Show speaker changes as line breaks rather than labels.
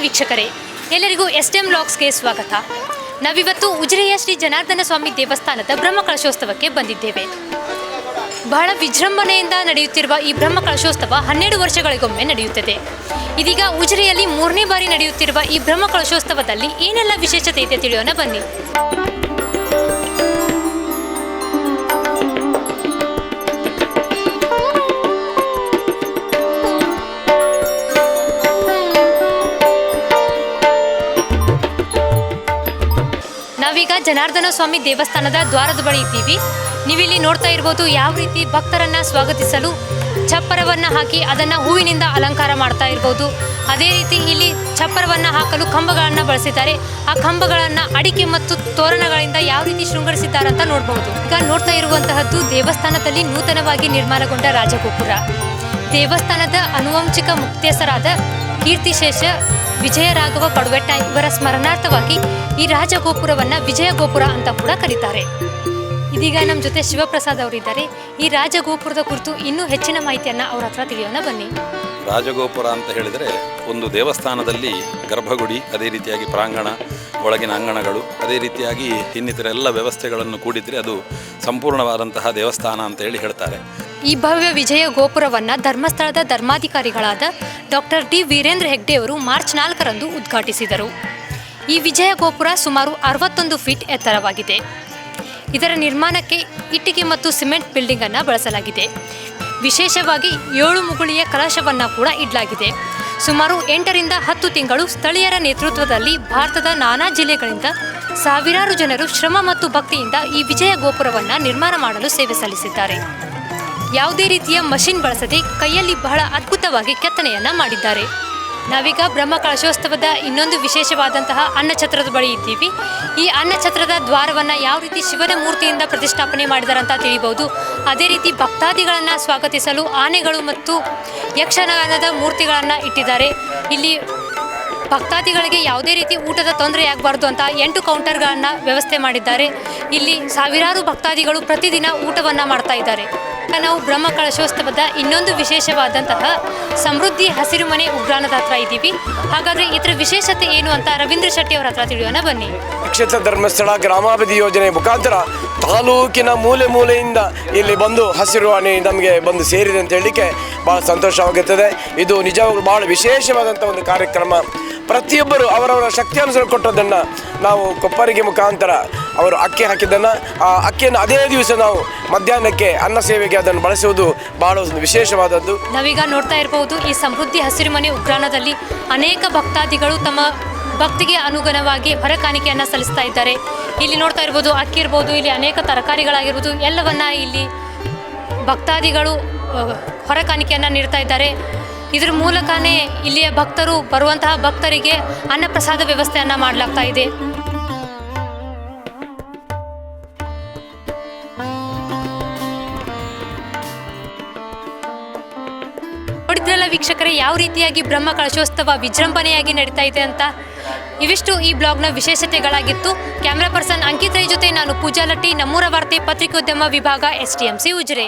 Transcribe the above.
ವೀಕ್ಷಕರೇ, ಎಲ್ಲರಿಗೂ STM ವ್ಲಾಗ್ಸ್ಗೆ ಸ್ವಾಗತ. ನಾವಿವತ್ತು ಉಜಿರೆಯ ಶ್ರೀ ಜನಾರ್ದನ ಸ್ವಾಮಿ ದೇವಸ್ಥಾನದ ಬ್ರಹ್ಮಕಲಶೋತ್ಸವಕ್ಕೆ ಬಂದಿದ್ದೇವೆ. ಬಹಳ ವಿಜೃಂಭಣೆಯಿಂದ ನಡೆಯುತ್ತಿರುವ ಈ ಬ್ರಹ್ಮಕಲಶೋತ್ಸವ 12 ವರ್ಷಗಳಿಗೊಮ್ಮೆ ನಡೆಯುತ್ತದೆ. ಇದೀಗ ಉಜಿರೆಯಲ್ಲಿ 3ನೇ ಬಾರಿ ನಡೆಯುತ್ತಿರುವ ಈ ಬ್ರಹ್ಮಕಲಶೋತ್ಸವದಲ್ಲಿ ಏನೆಲ್ಲ ವಿಶೇಷತೆ ಇದೆ ತಿಳಿಯೋಣ ಬನ್ನಿ. ನಾವೀಗ ಜನಾರ್ದನ ಸ್ವಾಮಿ ದೇವಸ್ಥಾನದ ದ್ವಾರದ ಬಳಿ ಇದ್ದೀವಿ. ನೀವಿಲ್ಲಿ ನೋಡ್ತಾ ಇರ್ಬೋದು ಯಾವ ರೀತಿ ಭಕ್ತರನ್ನು ಸ್ವಾಗತಿಸಲು ಚಪ್ಪರವನ್ನು ಹಾಕಿ ಅದನ್ನು ಹೂವಿನಿಂದ ಅಲಂಕಾರ ಮಾಡ್ತಾ ಇರ್ಬೋದು. ಅದೇ ರೀತಿ ಇಲ್ಲಿ ಚಪ್ಪರವನ್ನು ಹಾಕಲು ಕಂಬಗಳನ್ನು ಬಳಸಿದ್ದಾರೆ. ಆ ಕಂಬಗಳನ್ನು ಅಡಿಕೆ ಮತ್ತು ತೋರಣಗಳಿಂದ ಯಾವ ರೀತಿ ಶೃಂಗರಿಸಿದ್ದಾರೆ ಅಂತ ನೋಡ್ಬೋದು. ಈಗ ನೋಡ್ತಾ ಇರುವಂತಹದ್ದು ದೇವಸ್ಥಾನದಲ್ಲಿ ನೂತನವಾಗಿ ನಿರ್ಮಾಣಗೊಂಡ ರಾಜಗೋಪುರ. ದೇವಸ್ಥಾನದ ಆನುವಂಶಿಕ ಮುಕ್ತೇಸರಾದ ಕೀರ್ತಿಶೇಷ ವಿಜಯರಾಘವ ಪಡುವೆಟ್ಟ ಇವರ ಸ್ಮರಣಾರ್ಥವಾಗಿ ಈ ರಾಜಗೋಪುರವನ್ನು ವಿಜಯ ಗೋಪುರ ಅಂತ ಕೂಡ ಕರೀತಾರೆ. ಇದೀಗ ನಮ್ಮ ಜೊತೆ ಶಿವಪ್ರಸಾದ್ ಅವರಿದ್ದಾರೆ. ಈ ರಾಜಗೋಪುರದ ಕುರಿತು ಇನ್ನೂ ಹೆಚ್ಚಿನ ಮಾಹಿತಿಯನ್ನು ಅವ್ರ ಹತ್ರ ತಿಳಿಯೋಣ ಬನ್ನಿ.
ರಾಜಗೋಪುರ ಅಂತ ಹೇಳಿದರೆ ಒಂದು ದೇವಸ್ಥಾನದಲ್ಲಿ ಗರ್ಭಗುಡಿ, ಅದೇ ರೀತಿಯಾಗಿ ಪ್ರಾಂಗಣ, ಒಳಗಿನ ಅಂಗಣಗಳು, ಅದೇ ರೀತಿಯಾಗಿ ಇನ್ನಿತರ ಎಲ್ಲ ವ್ಯವಸ್ಥೆಗಳನ್ನು ಕೂಡಿದರೆ ಅದು ಸಂಪೂರ್ಣವಾದಂತಹ ದೇವಸ್ಥಾನ ಅಂತ ಹೇಳ್ತಾರೆ.
ಈ ಭವ್ಯ ವಿಜಯ ಗೋಪುರವನ್ನು ಧರ್ಮಸ್ಥಳದ ಧರ್ಮಾಧಿಕಾರಿಗಳಾದ ಡಾಕ್ಟರ್ ಡಿ ವೀರೇಂದ್ರ ಹೆಗ್ಡೆ ಅವರು ಮಾರ್ಚ್ 4ರಂದು ಉದ್ಘಾಟಿಸಿದರು. ಈ ವಿಜಯ ಗೋಪುರ ಸುಮಾರು 61 ಫೀಟ್ ಎತ್ತರವಾಗಿದೆ. ಇದರ ನಿರ್ಮಾಣಕ್ಕೆ ಇಟ್ಟಿಗೆ ಮತ್ತು ಸಿಮೆಂಟ್ ಬಿಲ್ಡಿಂಗನ್ನು ಬಳಸಲಾಗಿದೆ. ವಿಶೇಷವಾಗಿ 7 ಮುಗುಳಿಯ ಕಲಶವನ್ನು ಕೂಡ ಇಡಲಾಗಿದೆ. ಸುಮಾರು 8ರಿಂದ 10 ತಿಂಗಳು ಸ್ಥಳೀಯರ ನೇತೃತ್ವದಲ್ಲಿ ಭಾರತದ ನಾನಾ ಜಿಲ್ಲೆಗಳಿಂದ ಸಾವಿರಾರು ಜನರು ಶ್ರಮ ಮತ್ತು ಭಕ್ತಿಯಿಂದ ಈ ವಿಜಯ ಗೋಪುರವನ್ನು ನಿರ್ಮಾಣ ಮಾಡಲು ಸೇವೆ ಸಲ್ಲಿಸಿದ್ದಾರೆ. ಯಾವುದೇ ರೀತಿಯ ಮಷಿನ್ ಬಳಸದೆ ಕೈಯಲ್ಲಿ ಬಹಳ ಅದ್ಭುತವಾಗಿ ಕೆತ್ತನೆಯನ್ನು ಮಾಡಿದ್ದಾರೆ. ನಾವೀಗ ಬ್ರಹ್ಮಕಲಶೋತ್ಸವದ ಇನ್ನೊಂದು ವಿಶೇಷವಾದಂತಹ ಅನ್ನಛತ್ರದ ಬಳಿ ಇದ್ದೀವಿ. ಈ ಅನ್ನಛತ್ರದ ದ್ವಾರವನ್ನು ಯಾವ ರೀತಿ ಶಿವನ ಮೂರ್ತಿಯಿಂದ ಪ್ರತಿಷ್ಠಾಪನೆ ಮಾಡಿದ್ದಾರೆ ಅಂತ ತಿಳಿಬಹುದು. ಅದೇ ರೀತಿ ಭಕ್ತಾದಿಗಳನ್ನು ಸ್ವಾಗತಿಸಲು ಆನೆಗಳು ಮತ್ತು ಯಕ್ಷಗಾನದ ಮೂರ್ತಿಗಳನ್ನು ಇಟ್ಟಿದ್ದಾರೆ. ಇಲ್ಲಿ ಭಕ್ತಾದಿಗಳಿಗೆ ಯಾವುದೇ ರೀತಿ ಊಟದ ತೊಂದರೆ ಆಗಬಾರ್ದು ಅಂತ 8 ಕೌಂಟರ್ಗಳನ್ನು ವ್ಯವಸ್ಥೆ ಮಾಡಿದ್ದಾರೆ. ಇಲ್ಲಿ ಸಾವಿರಾರು ಭಕ್ತಾದಿಗಳು ಪ್ರತಿದಿನ ಊಟವನ್ನು ಮಾಡ್ತಾ ಇದ್ದಾರೆ. ನಾವು ಬ್ರಹ್ಮಕಲಶೋತ್ಸವದ ಇನ್ನೊಂದು ವಿಶೇಷವಾದಂತಹ ಸಮೃದ್ಧಿ ಹಸಿರುಮನೆ ಉಗ್ರಾಣದ ಹತ್ರ ಇದ್ದೀವಿ. ಹಾಗಾದರೆ ಇದರ ವಿಶೇಷತೆ ಏನು ಅಂತ ರವೀಂದ್ರ ಶೆಟ್ಟಿ ಅವರ ಹತ್ರ ತಿಳಿಯೋಣ ಬನ್ನಿ.
ಕ್ಷೇತ್ರ ಧರ್ಮಸ್ಥಳ ಗ್ರಾಮಾಭಿವೃದ್ಧಿ ಯೋಜನೆ ಮುಖಾಂತರ ತಾಲೂಕಿನ ಮೂಲೆ ಮೂಲೆಯಿಂದ ಇಲ್ಲಿ ಬಂದು ಹಸಿರು ಮನೆ ನಮಗೆ ಬಂದು ಸೇರಿದೆ ಅಂತ ಹೇಳಲಿಕ್ಕೆ ಭಾಳ ಸಂತೋಷವಾಗುತ್ತದೆ. ಇದು ನಿಜವಾಗ್ಲೂ ಭಾಳ ವಿಶೇಷವಾದಂಥ ಒಂದು ಕಾರ್ಯಕ್ರಮ. ಪ್ರತಿಯೊಬ್ಬರು ಅವರವರ ಶಕ್ತಿಯಾನುಸಾರ ಕೊಟ್ಟದ್ದನ್ನು ನಾವು ಕೊಪ್ಪರಿಗೆ ಮುಖಾಂತರ ಅವರು ಅಕ್ಕಿ ಹಾಕಿದ್ದನ್ನು ಆ ಅಕ್ಕಿಯನ್ನು ಅದೇ ದಿವಸ ನಾವು ಮಧ್ಯಾಹ್ನಕ್ಕೆ ಅನ್ನ ಸೇವೆಗೆ ಅದನ್ನು ಬಳಸುವುದು ಬಹಳ ಒಂದು ವಿಶೇಷವಾದದ್ದು.
ನಾವೀಗ ನೋಡ್ತಾ ಇರಬಹುದು ಈ ಸಮೃದ್ಧಿ ಹಸಿರುಮನೆ ಉಗ್ರಾಣದಲ್ಲಿ ಅನೇಕ ಭಕ್ತಾದಿಗಳು ತಮ್ಮ ಭಕ್ತಿಗೆ ಅನುಗುಣವಾಗಿ ಹೊರಕಾಣಿಕೆಯನ್ನು ಸಲ್ಲಿಸ್ತಾ ಇದ್ದಾರೆ. ಇಲ್ಲಿ ನೋಡ್ತಾ ಇರ್ಬೋದು ಅಕ್ಕಿ ಇರ್ಬೋದು, ಇಲ್ಲಿ ಅನೇಕ ತರಕಾರಿಗಳಾಗಿರ್ಬೋದು, ಎಲ್ಲವನ್ನ ಇಲ್ಲಿ ಭಕ್ತಾದಿಗಳು ಹೊರಕಾಣಿಕೆಯನ್ನು ನೀಡ್ತಾ ಇದ್ದಾರೆ. ಇದರ ಮೂಲಕನೇ ಇಲ್ಲಿಯ ಭಕ್ತರು ಬರುವಂತಹ ಭಕ್ತರಿಗೆ ಅನ್ನಪ್ರಸಾದ ವ್ಯವಸ್ಥೆಯನ್ನು ಮಾಡಲಾಗ್ತಾ ಇದೆ. ನೋಡಿದ್ರಲ್ಲ ವೀಕ್ಷಕರೇ, ಯಾವ ರೀತಿಯಾಗಿ ಬ್ರಹ್ಮಕಲಶೋತ್ಸವ ವಿಜೃಂಭಣೆಯಾಗಿ ನಡೀತಾ ಇದೆ ಅಂತ. ಇವಿಷ್ಟು ಈ ಬ್ಲಾಗ್ನ ವಿಶೇಷತೆಗಳಾಗಿತ್ತು. ಕ್ಯಾಮ್ರಾ ಪರ್ಸನ್ ಅಂಕಿತ್ ರೈ ಜೊತೆ ನಾನು ಪೂಜಾ ಲಟ್ಟಿ, ನಮ್ಮೂರ ವಾರ್ತೆ ಪತ್ರಿಕೋದ್ಯಮ ವಿಭಾಗ STMC ಉಜಿರೆ.